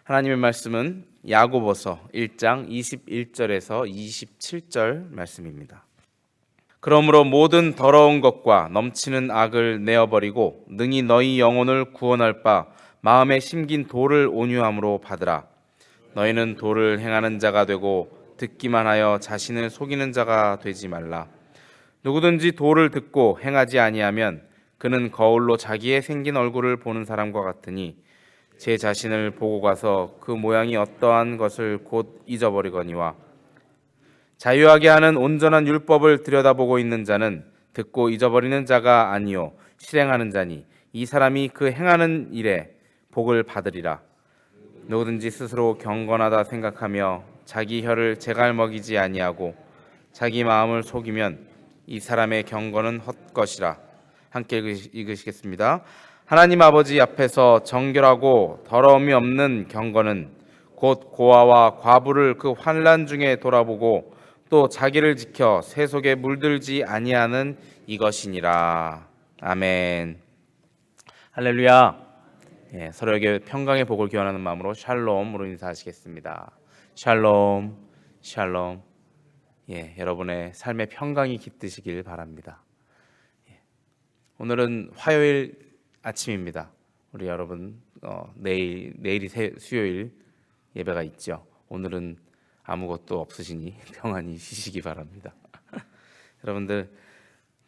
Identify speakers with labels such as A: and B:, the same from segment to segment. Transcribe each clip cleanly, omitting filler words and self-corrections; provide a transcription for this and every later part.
A: 하나님의 말씀은 야고보서 1장 21절에서 27절 말씀입니다. 그러므로 모든 더러운 것과 넘치는 악을 내어버리고 능히 너희 영혼을 구원할 바 마음에 심긴 도를 온유함으로 받으라. 너희는 도를 행하는 자가 되고 듣기만 하여 자신을 속이는 자가 되지 말라. 누구든지 도를 듣고 행하지 아니하면 그는 거울로 자기의 생긴 얼굴을 보는 사람과 같으니 제 자신을 보고 가서 그 모양이 어떠한 것을 곧 잊어버리거니와 자유하게 하는 온전한 율법을 들여다보고 있는 자는 듣고 잊어버리는 자가 아니요 실행하는 자니 이 사람이 그 행하는 일에 복을 받으리라. 누구든지 스스로 경건하다 생각하며 자기 혀를 제갈먹이지 아니하고 자기 마음을 속이면 이 사람의 경건은 헛것이라. 함께 읽으시겠습니다. 하나님 아버지 앞에서 정결하고 더러움이 없는 경건은 곧 고아와 과부를 그 환난 중에 돌아보고 또 자기를 지켜 새 속에 물들지 아니하는 이것이니라. 아멘. 할렐루야. 서로에게 평강의 복을 기원하는 마음으로 샬롬으로 인사하시겠습니다. 샬롬, 샬롬. 여러분의 삶의 평강이 깃드시길 바랍니다. 오늘은 화요일 아침입니다. 우리 여러분 내일이 수요일 예배가 있죠. 오늘은 아무것도 없으시니 평안히 쉬시기 바랍니다. 여러분들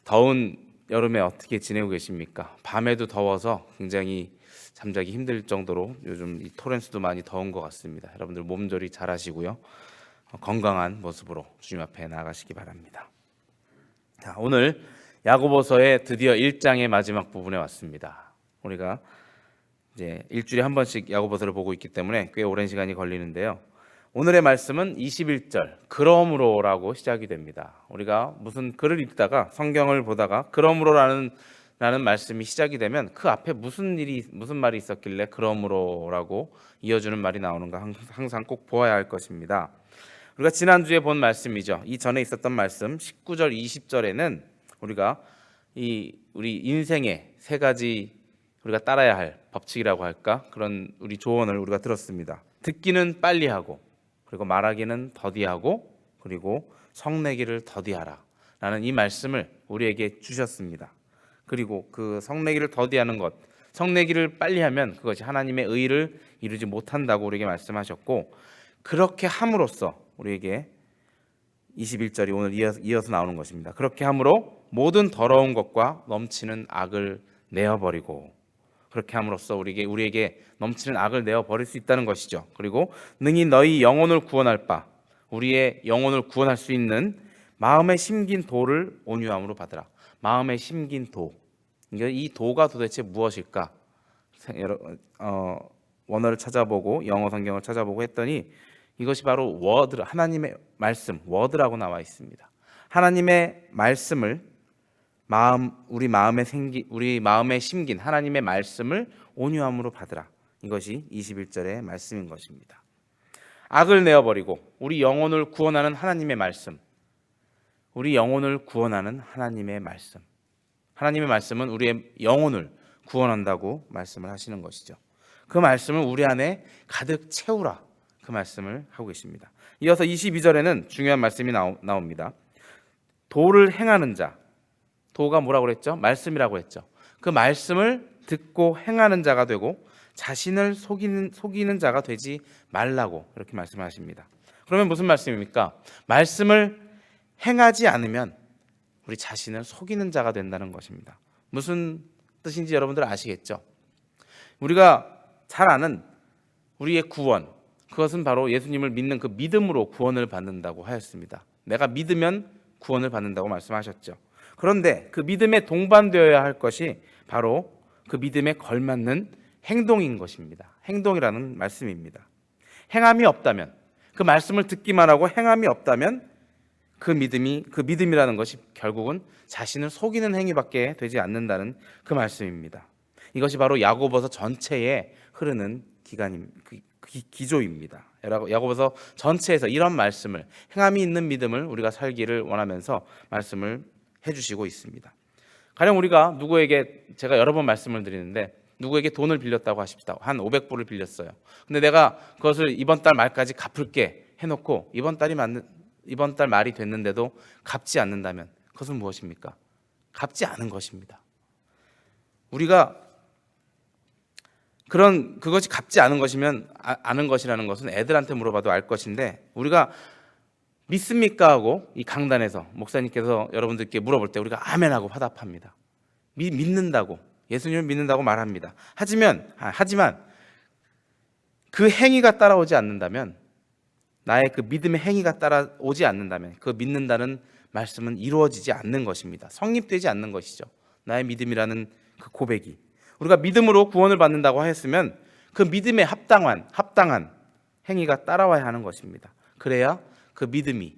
A: 더운 여름에 어떻게 지내고 계십니까? 밤에도 더워서 굉장히 잠자기 힘들 정도로 요즘 이 토렌스도 많이 더운 것 같습니다. 여러분들 몸조리 잘 하시고요. 건강한 모습으로 주님 앞에 나아가시기 바랍니다. 자, 오늘 야고보서의 드디어 1장의 마지막 부분에 왔습니다. 우리가 이제 일주일에 한 번씩 야고보서를 보고 있기 때문에 꽤 오랜 시간이 걸리는데요. 오늘의 말씀은 21절 그러므로라고 시작이 됩니다. 우리가 무슨 글을 읽다가 성경을 보다가 그러므로라는 말씀이 시작이 되면 그 앞에 무슨 말이 있었길래 그러므로라고 이어주는 말이 나오는가 항상 꼭 보아야 할 것입니다. 우리가 지난주에 본 말씀이죠. 이 전에 있었던 말씀 19절 20절에는 우리가 우리 인생의 세 가지 우리가 따라야 할 법칙이라고 할까? 그런 우리 조언을 우리가 들었습니다. 듣기는 빨리 하고, 그리고 말하기는 더디하고, 그리고 성내기를 더디하라 라는 이 말씀을 우리에게 주셨습니다. 그리고 그 성내기를 더디하는 것, 성내기를 빨리 하면 그것이 하나님의 의를 이루지 못한다고 우리에게 말씀하셨고, 그렇게 함으로써 우리에게 21절이 오늘 이어서 나오는 것입니다. 그렇게 함으로 모든 더러운 것과 넘치는 악을 내어버리고, 그렇게 함으로써 우리에게 넘치는 악을 내어버릴 수 있다는 것이죠. 그리고 능히 너희 영혼을 구원할 바, 우리의 영혼을 구원할 수 있는 마음에 심긴 도를 온유함으로 받으라. 마음에 심긴 도, 이 도가 도대체 무엇일까? 원어를 찾아보고 영어 성경을 찾아보고 했더니 이것이 바로 워드, 하나님의 말씀, 워드라고 나와 있습니다. 하나님의 말씀을 우리 마음에 심긴 하나님의 말씀을 온유함으로 받으라. 이것이 21절의 말씀인 것입니다. 악을 내어버리고 우리 영혼을 구원하는 하나님의 말씀, 우리 영혼을 구원하는 하나님의 말씀. 하나님의 말씀은 우리의 영혼을 구원한다고 말씀을 하시는 것이죠. 그 말씀을 우리 안에 가득 채우라. 그 말씀을 하고 계십니다. 이어서 22절에는 중요한 말씀이 나옵니다. 도를 행하는 자, 도가 뭐라고 그랬죠? 말씀이라고 했죠. 그 말씀을 듣고 행하는 자가 되고 자신을 속이는 자가 되지 말라고 이렇게 말씀하십니다. 그러면 무슨 말씀입니까? 말씀을 행하지 않으면 우리 자신을 속이는 자가 된다는 것입니다. 무슨 뜻인지 여러분들 아시겠죠? 우리가 잘 아는 우리의 구원, 그것은 바로 예수님을 믿는 그 믿음으로 구원을 받는다고 하였습니다. 내가 믿으면 구원을 받는다고 말씀하셨죠. 그런데 그 믿음에 동반되어야 할 것이 바로 그 믿음에 걸맞는 행동인 것입니다. 행동이라는 말씀입니다. 행함이 없다면, 그 말씀을 듣기만 하고 행함이 없다면 그 믿음이라는 것이 결국은 자신을 속이는 행위밖에 되지 않는다는 그 말씀입니다. 이것이 바로 야고보서 전체에 흐르는 기조입니다. 야고보서 전체에서 이런 말씀을, 행함이 있는 믿음을 우리가 살기를 원하면서 말씀을 해주시고 있습니다. 가령 우리가 누구에게, 제가 여러 번 말씀을 드리는데 누구에게 돈을 빌렸다고 하십시다. 한 500불을 빌렸어요. 근데 내가 그것을 이번 달 말까지 갚을게 해놓고 이번 달 말이 됐는데도 갚지 않는다면 그것은 무엇입니까? 갚지 않은 것입니다. 우리가 그것이 갚지 않은 것이면 아는 것이라는 것은 애들한테 물어봐도 알 것인데, 우리가 믿습니까 하고 이 강단에서 목사님께서 여러분들께 물어볼 때 우리가 아멘하고 화답합니다. 믿는다고, 예수님을 믿는다고 말합니다. 하지만 그 행위가 따라오지 않는다면, 나의 그 믿음의 행위가 따라오지 않는다면 그 믿는다는 말씀은 이루어지지 않는 것입니다. 성립되지 않는 것이죠. 나의 믿음이라는 그 고백이, 우리가 믿음으로 구원을 받는다고 하였으면 그 믿음에 합당한 행위가 따라와야 하는 것입니다. 그래야 그 믿음이,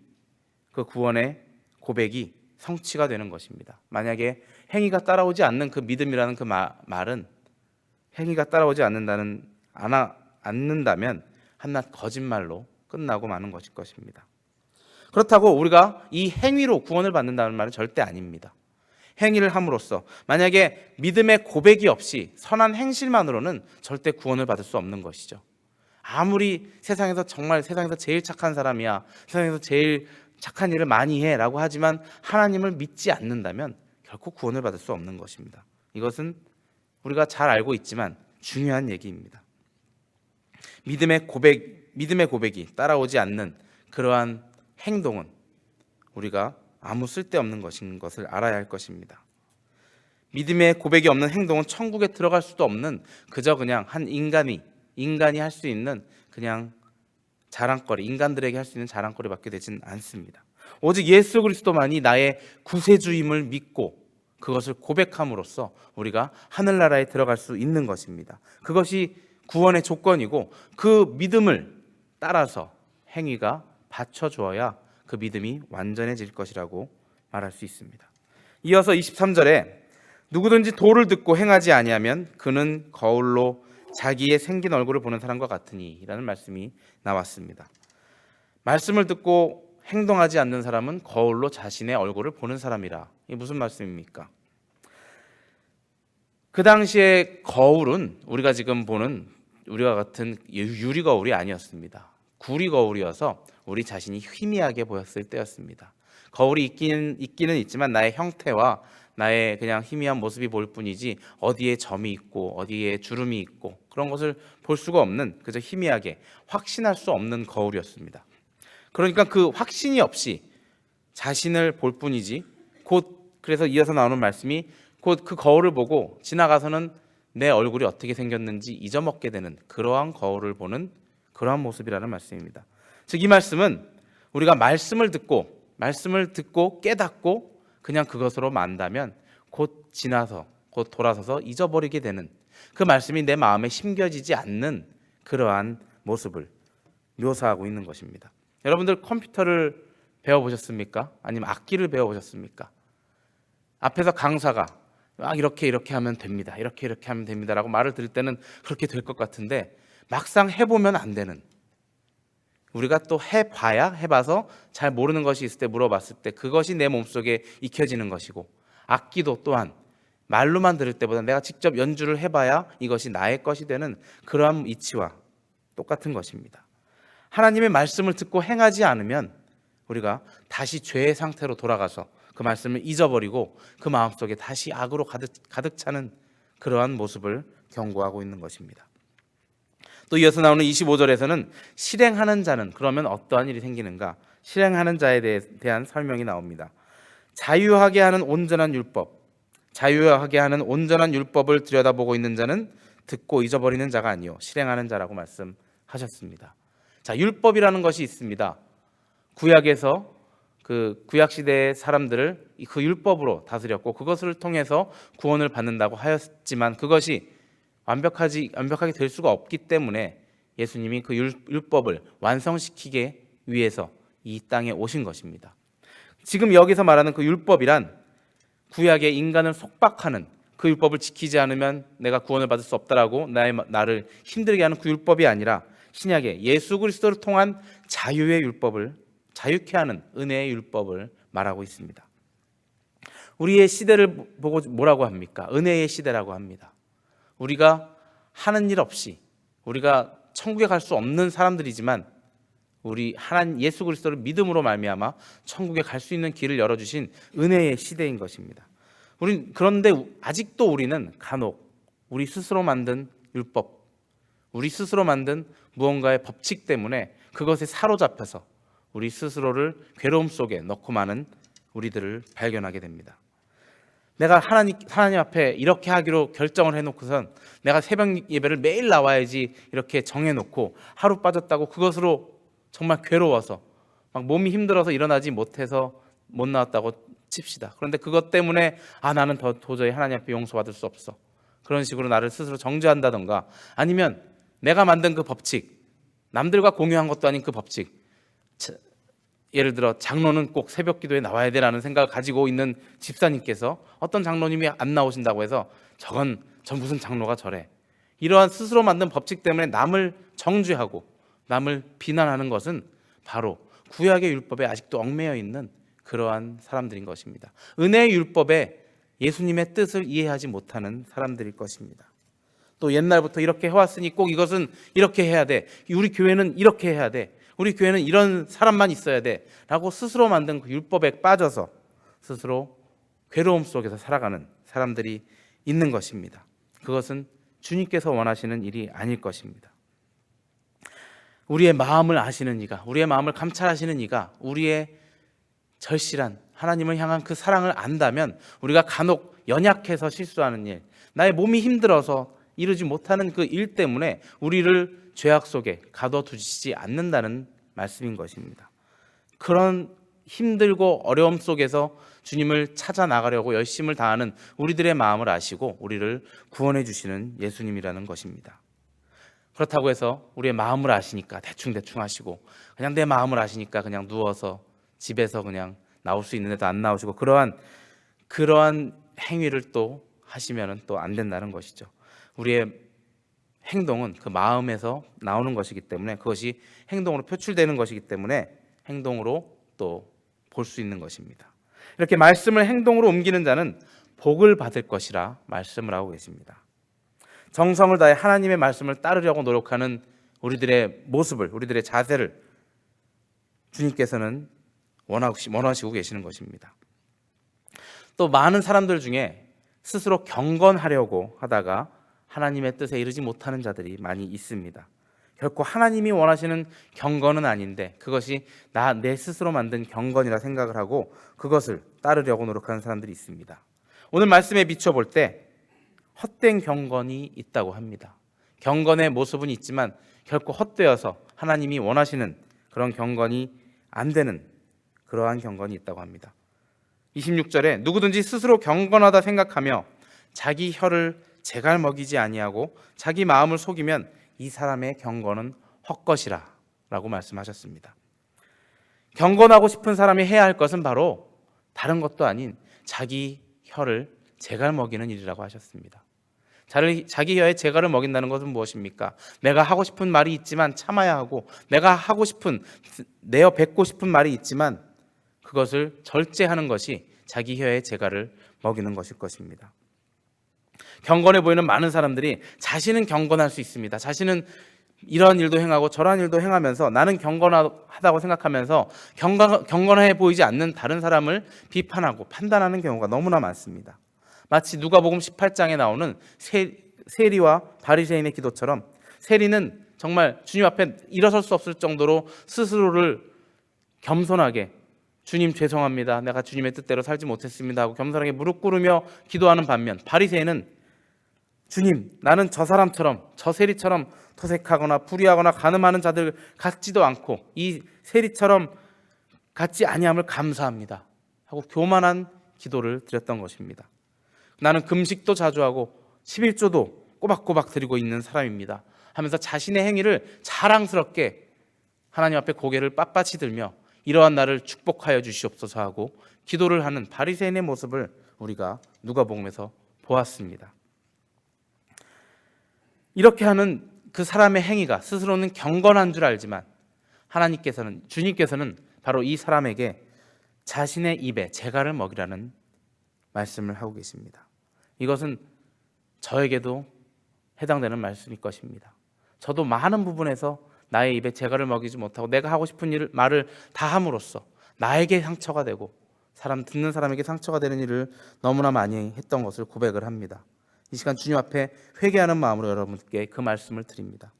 A: 그 구원의 고백이 성취가 되는 것입니다. 만약에 행위가 따라오지 않는 그 믿음이라는 그 말은, 행위가 따라오지 않는다면 한낱 거짓말로 끝나고 마는 것일 것입니다. 그렇다고 우리가 이 행위로 구원을 받는다는 말은 절대 아닙니다. 행위를 함으로써, 만약에 믿음의 고백이 없이 선한 행실만으로는 절대 구원을 받을 수 없는 것이죠. 아무리 세상에서 제일 착한 사람이야, 세상에서 제일 착한 일을 많이 해 라고 하지만 하나님을 믿지 않는다면 결코 구원을 받을 수 없는 것입니다. 이것은 우리가 잘 알고 있지만 중요한 얘기입니다. 믿음의 고백이 따라오지 않는 그러한 행동은 우리가 아무 쓸데없는 것인 것을 알아야 할 것입니다. 믿음의 고백이 없는 행동은 천국에 들어갈 수도 없는, 그저 그냥 한 인간이 할 수 있는 그냥 자랑거리, 인간들에게 할 수 있는 자랑거리밖에 되진 않습니다. 오직 예수 그리스도만이 나의 구세주임을 믿고 그것을 고백함으로써 우리가 하늘나라에 들어갈 수 있는 것입니다. 그것이 구원의 조건이고, 그 믿음을 따라서 행위가 받쳐주어야 그 믿음이 완전해질 것이라고 말할 수 있습니다. 이어서 23절에 누구든지 도를 듣고 행하지 아니하면 그는 거울로 자기의 생긴 얼굴을 보는 사람과 같으니 라는 말씀이 나왔습니다. 말씀을 듣고 행동하지 않는 사람은 거울로 자신의 얼굴을 보는 사람이라. 이게 무슨 말씀입니까? 그 당시에 거울은 우리가 지금 보는 우리와 같은 유리 거울이 아니었습니다. 구리 거울이어서 우리 자신이 희미하게 보였을 때였습니다. 거울이 있기는 있지만 나의 형태와 나의 그냥 희미한 모습이 보일 뿐이지 어디에 점이 있고 어디에 주름이 있고 그런 것을 볼 수가 없는, 그저 희미하게 확신할 수 없는 거울이었습니다. 그러니까 그 확신이 없이 자신을 볼 뿐이지, 그래서 이어서 나오는 말씀이 곧 그 거울을 보고 지나가서는 내 얼굴이 어떻게 생겼는지 잊어먹게 되는 그러한 거울을 보는 그러한 모습이라는 말씀입니다. 즉 이 말씀은 우리가 말씀을 듣고 깨닫고 그냥 그것으로 만다면 곧 돌아서서 잊어버리게 되는, 그 말씀이 내 마음에 심겨지지 않는 그러한 모습을 묘사하고 있는 것입니다. 여러분들 컴퓨터를 배워보셨습니까? 아니면 악기를 배워보셨습니까? 앞에서 강사가 막 이렇게 하면 됩니다, 이렇게 하면 됩니다 라고 말을 들을 때는 그렇게 될 것 같은데, 막상 해보면 안 되는, 우리가 또 해봐서 잘 모르는 것이 있을 때 물어봤을 때 그것이 내 몸속에 익혀지는 것이고, 악기도 또한 말로만 들을 때보다 내가 직접 연주를 해봐야 이것이 나의 것이 되는 그러한 이치와 똑같은 것입니다. 하나님의 말씀을 듣고 행하지 않으면 우리가 다시 죄의 상태로 돌아가서 그 말씀을 잊어버리고 그 마음속에 다시 악으로 가득 차는 그러한 모습을 경고하고 있는 것입니다. 또 이어서 나오는 25절에서는 실행하는 자는 그러면 어떠한 일이 생기는가? 실행하는 자에 대한 설명이 나옵니다. 자유하게 하는 온전한 율법을 들여다보고 있는 자는 듣고 잊어버리는 자가 아니요 실행하는 자라고 말씀하셨습니다. 자, 율법이라는 것이 있습니다. 구약에서 그 구약 시대의 사람들을 그 율법으로 다스렸고 그것을 통해서 구원을 받는다고 하였지만 그것이 완벽하게 될 수가 없기 때문에 예수님이 그 율법을 완성시키기 위해서 이 땅에 오신 것입니다. 지금 여기서 말하는 그 율법이란 구약의 인간을 속박하는, 그 율법을 지키지 않으면 내가 구원을 받을 수 없다라고 나를 힘들게 하는 그 율법이 아니라 신약의 예수 그리스도를 통한 자유의 율법을, 자유케 하는 은혜의 율법을 말하고 있습니다. 우리의 시대를 보고 뭐라고 합니까? 은혜의 시대라고 합니다. 우리가 하는 일 없이 우리가 천국에 갈 수 없는 사람들이지만 우리 하나님 예수 그리스도를 믿음으로 말미암아 천국에 갈 수 있는 길을 열어주신 은혜의 시대인 것입니다. 그런데 아직도 우리는 간혹 우리 스스로 만든 율법, 우리 스스로 만든 무언가의 법칙 때문에 그것에 사로잡혀서 우리 스스로를 괴로움 속에 넣고 마는 우리들을 발견하게 됩니다. 내가 하나님 앞에 이렇게 하기로 결정을 해놓고선 내가 새벽 예배를 매일 나와야지 이렇게 정해놓고 하루 빠졌다고 그것으로 정말 괴로워서 막 몸이 힘들어서 일어나지 못해서 못 나왔다고 칩시다. 그런데 그것 때문에 나는 도저히 하나님 앞에 용서받을 수 없어, 그런 식으로 나를 스스로 정죄한다던가, 아니면 내가 만든 그 법칙, 남들과 공유한 것도 아닌 그 법칙, 예를 들어 장로는 꼭 새벽 기도에 나와야 되라는 생각을 가지고 있는 집사님께서 어떤 장로님이 안 나오신다고 해서 전 무슨 장로가 저래, 이러한 스스로 만든 법칙 때문에 남을 정죄하고 남을 비난하는 것은 바로 구약의 율법에 아직도 얽매여 있는 그러한 사람들인 것입니다. 은혜의 율법에 예수님의 뜻을 이해하지 못하는 사람들일 것입니다. 또 옛날부터 이렇게 해왔으니 꼭 이것은 이렇게 해야 돼, 우리 교회는 이렇게 해야 돼, 우리 교회는 이런 사람만 있어야 돼 라고 스스로 만든 그 율법에 빠져서 스스로 괴로움 속에서 살아가는 사람들이 있는 것입니다. 그것은 주님께서 원하시는 일이 아닐 것입니다. 우리의 마음을 아시는 이가, 우리의 마음을 감찰하시는 이가 우리의 절실한 하나님을 향한 그 사랑을 안다면 우리가 간혹 연약해서 실수하는 일, 나의 몸이 힘들어서 이루지 못하는 그 일 때문에 우리를 죄악 속에 가둬두시지 않는다는 말씀인 것입니다. 그런 힘들고 어려움 속에서 주님을 찾아 나가려고 열심을 다하는 우리들의 마음을 아시고 우리를 구원해 주시는 예수님이라는 것입니다. 그렇다고 해서 우리의 마음을 아시니까 대충 하시고, 그냥 내 마음을 아시니까 그냥 누워서 집에서 그냥 나올 수 있는데도 안 나오시고, 그러한 행위를 또 하시면 또 안 된다는 것이죠. 우리의 행동은 그 마음에서 나오는 것이기 때문에, 그것이 행동으로 표출되는 것이기 때문에 행동으로 또 볼 수 있는 것입니다. 이렇게 말씀을 행동으로 옮기는 자는 복을 받을 것이라 말씀을 하고 계십니다. 정성을 다해 하나님의 말씀을 따르려고 노력하는 우리들의 모습을, 우리들의 자세를 주님께서는 원하시고 계시는 것입니다. 또 많은 사람들 중에 스스로 경건하려고 하다가 하나님의 뜻에 이르지 못하는 자들이 많이 있습니다. 결코 하나님이 원하시는 경건은 아닌데 그것이 내 스스로 만든 경건이라 생각을 하고 그것을 따르려고 노력하는 사람들이 있습니다. 오늘 말씀에 비춰볼 때 헛된 경건이 있다고 합니다. 경건의 모습은 있지만 결코 헛되어서 하나님이 원하시는 그런 경건이 안 되는 그러한 경건이 있다고 합니다. 26절에 누구든지 스스로 경건하다 생각하며 자기 혀를 재갈 먹이지 아니하고 자기 마음을 속이면 이 사람의 경건은 헛것이라 라고 말씀하셨습니다. 경건하고 싶은 사람이 해야 할 것은 바로 다른 것도 아닌 자기 혀를 재갈 먹이는 일이라고 하셨습니다. 자기 혀에 재갈을 먹인다는 것은 무엇입니까? 내가 하고 싶은 말이 있지만 참아야 하고, 내가 내어 뱉고 싶은 말이 있지만 그것을 절제하는 것이 자기 혀에 재갈을 먹이는 것일 것입니다. 경건해 보이는 많은 사람들이 자신은 경건할 수 있습니다. 자신은 이러한 일도 행하고 저러한 일도 행하면서 나는 경건하다고 생각하면서 경건해 보이지 않는 다른 사람을 비판하고 판단하는 경우가 너무나 많습니다. 마치 누가복음 18장에 나오는 세리와 바리새인의 기도처럼, 세리는 정말 주님 앞에 일어설 수 없을 정도로 스스로를 겸손하게, 주님 죄송합니다, 내가 주님의 뜻대로 살지 못했습니다 하고 겸손하게 무릎 꿇으며 기도하는 반면, 바리새인은 주님, 나는 저 사람처럼, 저 세리처럼 토색하거나 불의하거나 간음하는 자들 같지도 않고 이 세리처럼 같지 아니함을 감사합니다 하고 교만한 기도를 드렸던 것입니다. 나는 금식도 자주 하고 11조도 꼬박꼬박 드리고 있는 사람입니다 하면서 자신의 행위를 자랑스럽게 하나님 앞에 고개를 빳빳이 들며 이러한 나를 축복하여 주시옵소서 하고 기도를 하는 바리새인의 모습을 우리가 누가복음에서 보았습니다. 이렇게 하는 그 사람의 행위가 스스로는 경건한 줄 알지만 주님께서는 바로 이 사람에게 자신의 입에 재갈을 먹이라는 말씀을 하고 계십니다. 이것은 저에게도 해당되는 말씀일 것입니다. 저도 많은 부분에서 나의 입에 재갈을 먹이지 못하고 내가 하고 싶은 말을 다 함으로써 나에게 상처가 되고 듣는 사람에게 상처가 되는 일을 너무나 많이 했던 것을 고백을 합니다. 이 시간 주님 앞에 회개하는 마음으로 여러분께 그 말씀을 드립니다.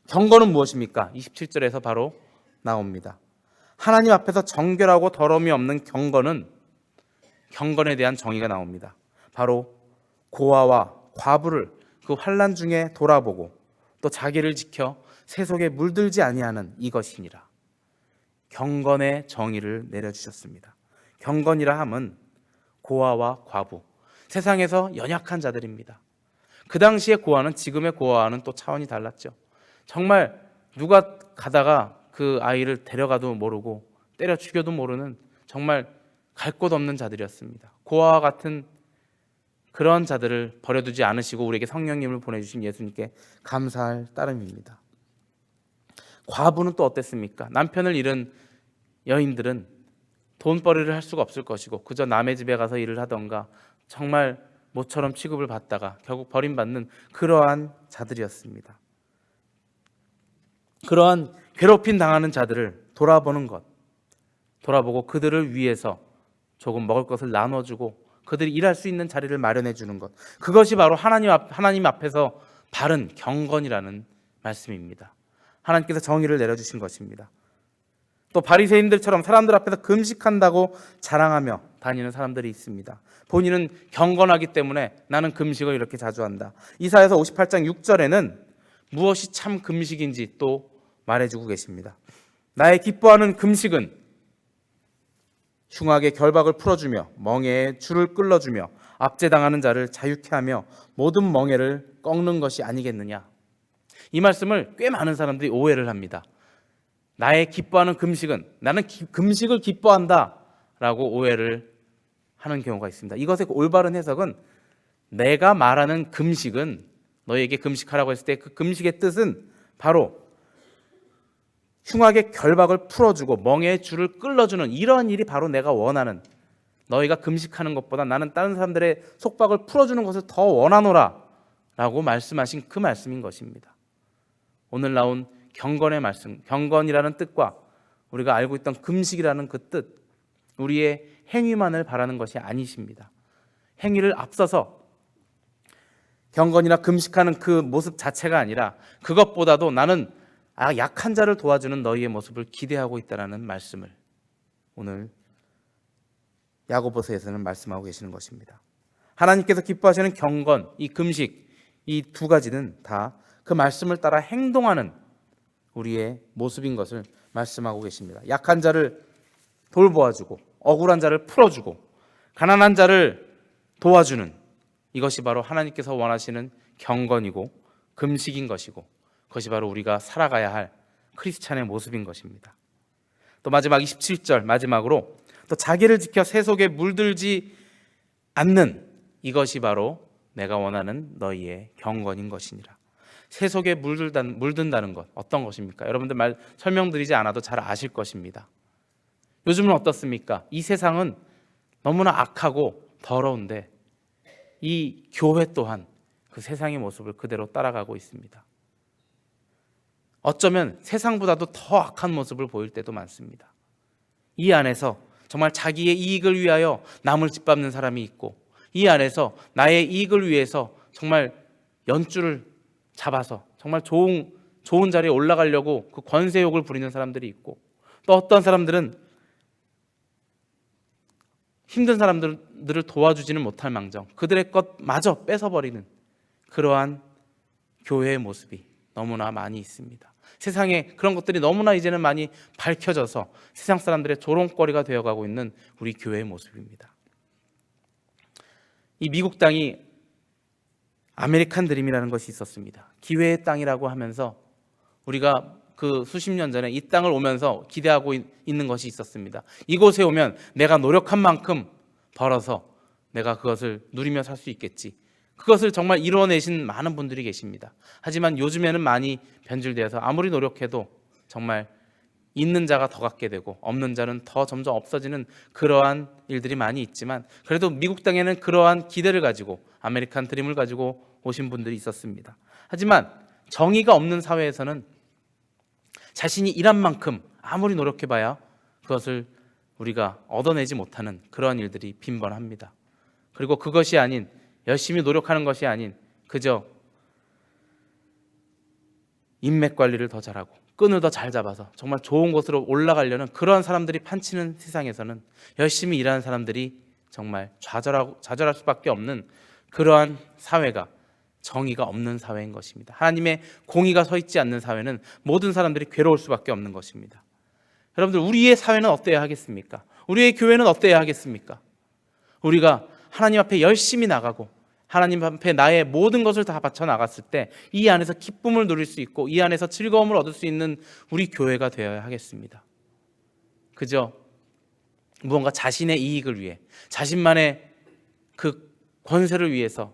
A: 경건은 무엇입니까? 27절에서 바로 나옵니다. 하나님 앞에서 정결하고 더러움이 없는 경건에 대한 정의가 나옵니다. 바로 고아와 과부를 그 환난 중에 돌아보고 또 자기를 지켜 세속에 물들지 아니하는 이것이니라. 경건의 정의를 내려주셨습니다. 경건이라 함은 고아와 과부, 세상에서 연약한 자들입니다. 그 당시의 고아는 지금의 고아와는 또 차원이 달랐죠. 정말 누가 가다가 그 아이를 데려가도 모르고 때려 죽여도 모르는 정말 갈 곳 없는 자들이었습니다. 고아와 같은 그런 자들을 버려두지 않으시고 우리에게 성령님을 보내주신 예수님께 감사할 따름입니다. 과부는 또 어땠습니까? 남편을 잃은 여인들은 돈벌이를 할 수가 없을 것이고 그저 남의 집에 가서 일을 하던가 정말 모처럼 취급을 받다가 결국 버림받는 그러한 자들이었습니다. 그러한 괴롭힘 당하는 자들을 돌아보고 그들을 위해서 조금 먹을 것을 나눠주고 그들이 일할 수 있는 자리를 마련해 주는 것, 그것이 바로 하나님 앞에서 바른 경건이라는 말씀입니다. 하나님께서 정의를 내려주신 것입니다. 또 바리새인들처럼 사람들 앞에서 금식한다고 자랑하며 다니는 사람들이 있습니다. 본인은 경건하기 때문에 나는 금식을 이렇게 자주 한다. 이사야서 58장 6절에는 무엇이 참 금식인지 또 말해주고 계십니다. 나의 기뻐하는 금식은 흉악의 결박을 풀어주며 멍에의 줄을 끌어주며 압제당하는 자를 자유케 하며 모든 멍에를 꺾는 것이 아니겠느냐. 이 말씀을 꽤 많은 사람들이 오해를 합니다. 나의 기뻐하는 금식은 나는 금식을 기뻐한다 라고 오해를 하는 경우가 있습니다. 이것의 올바른 해석은 내가 말하는 금식은 너희에게 금식하라고 했을 때 그 금식의 뜻은 바로 흉악의 결박을 풀어주고 멍에의 줄을 끌어주는 이러한 일이 바로 내가 원하는, 너희가 금식하는 것보다 나는 다른 사람들의 속박을 풀어주는 것을 더 원하노라 라고 말씀하신 그 말씀인 것입니다. 오늘 나온 경건의 말씀, 경건이라는 뜻과 우리가 알고 있던 금식이라는 그 뜻, 우리의 행위만을 바라는 것이 아니십니다. 행위를 앞서서 경건이나 금식하는 그 모습 자체가 아니라 그것보다도 나는 약한 자를 도와주는 너희의 모습을 기대하고 있다는 말씀을 오늘 야고보서에서는 말씀하고 계시는 것입니다. 하나님께서 기뻐하시는 경건, 이 금식, 이 두 가지는 다 그 말씀을 따라 행동하는 우리의 모습인 것을 말씀하고 계십니다. 약한 자를 돌보아주고 억울한 자를 풀어주고 가난한 자를 도와주는 이것이 바로 하나님께서 원하시는 경건이고 금식인 것이고 그것이 바로 우리가 살아가야 할 크리스찬의 모습인 것입니다. 또 마지막 27절 마지막으로 또 자기를 지켜 세속에 물들지 않는 이것이 바로 내가 원하는 너희의 경건인 것이니라. 세속에 물든다는 것 어떤 것입니까? 여러분들 설명드리지 않아도 잘 아실 것입니다. 요즘은 어떻습니까? 이 세상은 너무나 악하고 더러운데 이 교회 또한 그 세상의 모습을 그대로 따라가고 있습니다. 어쩌면 세상보다도 더 악한 모습을 보일 때도 많습니다. 이 안에서 정말 자기의 이익을 위하여 남을 짓밟는 사람이 있고 이 안에서 나의 이익을 위해서 정말 연줄을 잡아서 정말 좋은 자리에 올라가려고 그 권세욕을 부리는 사람들이 있고 또 어떤 사람들은 힘든 사람들을 도와주지는 못할 망정 그들의 것마저 뺏어버리는 그러한 교회의 모습이 너무나 많이 있습니다. 세상에 그런 것들이 너무나 이제는 많이 밝혀져서 세상 사람들의 조롱거리가 되어가고 있는 우리 교회의 모습입니다. 이 미국 땅이 아메리칸 드림이라는 것이 있었습니다. 기회의 땅이라고 하면서 우리가 그 수십 년 전에 이 땅을 오면서 기대하고 있는 것이 있었습니다. 이곳에 오면 내가 노력한 만큼 벌어서 내가 그것을 누리며 살 수 있겠지. 그것을 정말 이루어내신 많은 분들이 계십니다. 하지만 요즘에는 많이 변질되어서 아무리 노력해도 정말 있는 자가 더 갖게 되고 없는 자는 더 점점 없어지는 그러한 일들이 많이 있지만 그래도 미국 땅에는 그러한 기대를 가지고 아메리칸 드림을 가지고 오신 분들이 있었습니다. 하지만 정의가 없는 사회에서는 자신이 일한 만큼 아무리 노력해봐야 그것을 우리가 얻어내지 못하는 그런 일들이 빈번합니다. 그리고 그것이 아닌, 열심히 노력하는 것이 아닌 그저 인맥 관리를 더 잘하고 끈을 더 잘 잡아서 정말 좋은 곳으로 올라가려는 그런 사람들이 판치는 세상에서는 열심히 일하는 사람들이 정말 좌절할 수밖에 없는 그러한 사회가 정의가 없는 사회인 것입니다. 하나님의 공의가 서 있지 않는 사회는 모든 사람들이 괴로울 수밖에 없는 것입니다. 여러분들, 우리의 사회는 어때야 하겠습니까? 우리의 교회는 어때야 하겠습니까? 우리가 하나님 앞에 열심히 나가고 하나님 앞에 나의 모든 것을 다 바쳐 나갔을 때 이 안에서 기쁨을 누릴 수 있고 이 안에서 즐거움을 얻을 수 있는 우리 교회가 되어야 하겠습니다. 그저 무언가 자신의 이익을 위해, 자신만의 그 권세를 위해서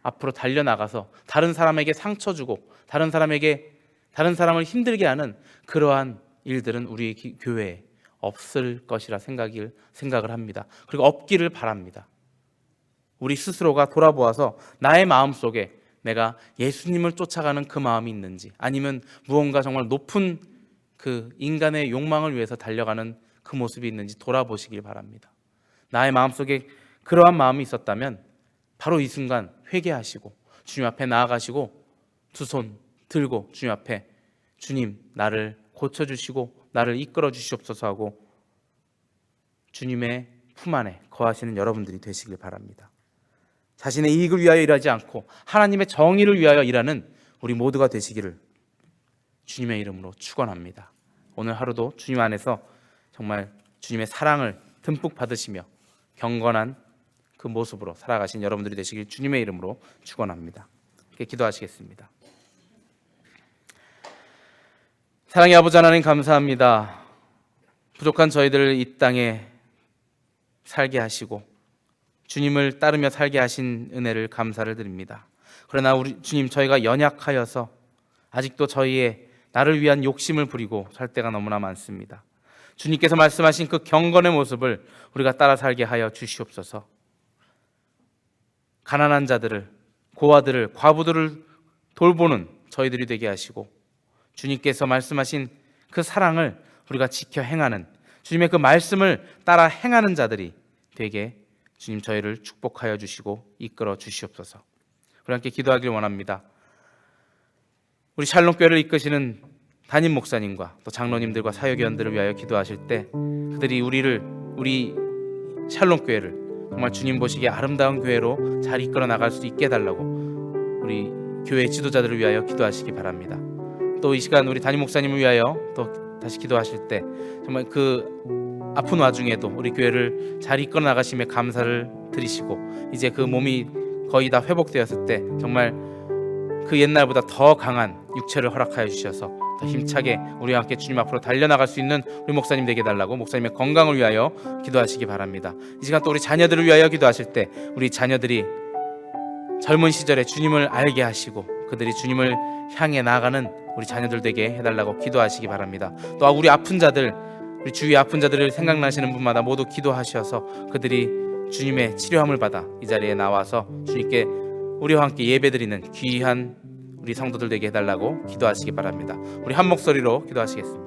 A: 앞으로 달려나가서 다른 사람에게 상처 주고 다른 사람을 힘들게 하는 그러한 일들은 우리 교회에 없을 것이라 생각을 합니다. 그리고 없기를 바랍니다. 우리 스스로가 돌아보아서 나의 마음속에 내가 예수님을 쫓아가는 그 마음이 있는지, 아니면 무언가 정말 높은 그 인간의 욕망을 위해서 달려가는 그 모습이 있는지 돌아보시길 바랍니다. 나의 마음속에 그러한 마음이 있었다면 바로 이 순간 회개하시고 주님 앞에 나아가시고 두 손 들고 주님 앞에, 주님, 나를 고쳐주시고 나를 이끌어 주시옵소서 하고 주님의 품 안에 거하시는 여러분들이 되시길 바랍니다. 자신의 이익을 위하여 일하지 않고 하나님의 정의를 위하여 일하는 우리 모두가 되시기를 주님의 이름으로 축원합니다. 오늘 하루도 주님 안에서 정말 주님의 사랑을 듬뿍 받으시며 경건한 그 모습으로 살아가신 여러분들이 되시길 주님의 이름으로 축원합니다. 이렇게 기도하시겠습니다. 사랑의 아버지 하나님, 감사합니다. 부족한 저희들을 이 땅에 살게 하시고 주님을 따르며 살게 하신 은혜를 감사를 드립니다. 그러나 우리 주님, 저희가 연약하여서 아직도 저희의 나를 위한 욕심을 부리고 살 때가 너무나 많습니다. 주님께서 말씀하신 그 경건의 모습을 우리가 따라 살게 하여 주시옵소서. 가난한 자들을, 고아들을, 과부들을 돌보는 저희들이 되게 하시고 주님께서 말씀하신 그 사랑을 우리가 지켜 행하는, 주님의 그 말씀을 따라 행하는 자들이 되게 주님 저희를 축복하여 주시고 이끌어 주시옵소서. 우리 함께 기도하길 원합니다. 우리 샬롬교회를 이끄시는 담임 목사님과 또 장로님들과 사역위원들을 위하여 기도하실 때 그들이 우리 샬롬교회를 정말 주님 보시기에 아름다운 교회로 잘 이끌어 나갈 수 있게 해달라고 우리 교회 지도자들을 위하여 기도하시기 바랍니다. 또 이 시간 우리 담임 목사님을 위하여 또 다시 기도하실 때 정말 그 아픈 와중에도 우리 교회를 잘 이끌어 나가심에 감사를 드리시고 이제 그 몸이 거의 다 회복되었을 때 정말 그 옛날보다 더 강한 육체를 허락하여 주셔서 더 힘차게 우리와 함께 주님 앞으로 달려나갈 수 있는 우리 목사님 되게 해달라고 목사님의 건강을 위하여 기도하시기 바랍니다. 이 시간 또 우리 자녀들을 위하여 기도하실 때 우리 자녀들이 젊은 시절에 주님을 알게 하시고 그들이 주님을 향해 나아가는 우리 자녀들 되게 해달라고 기도하시기 바랍니다. 또 우리 아픈 자들, 우리 주위의 아픈 자들을 생각나시는 분마다 모두 기도하셔서 그들이 주님의 치료함을 받아 이 자리에 나와서 주님께 우리와 함께 예배드리는 귀한 우리 성도들 되게 해달라고 기도하시기 바랍니다. 우리 한 목소리로 기도하시겠습니다.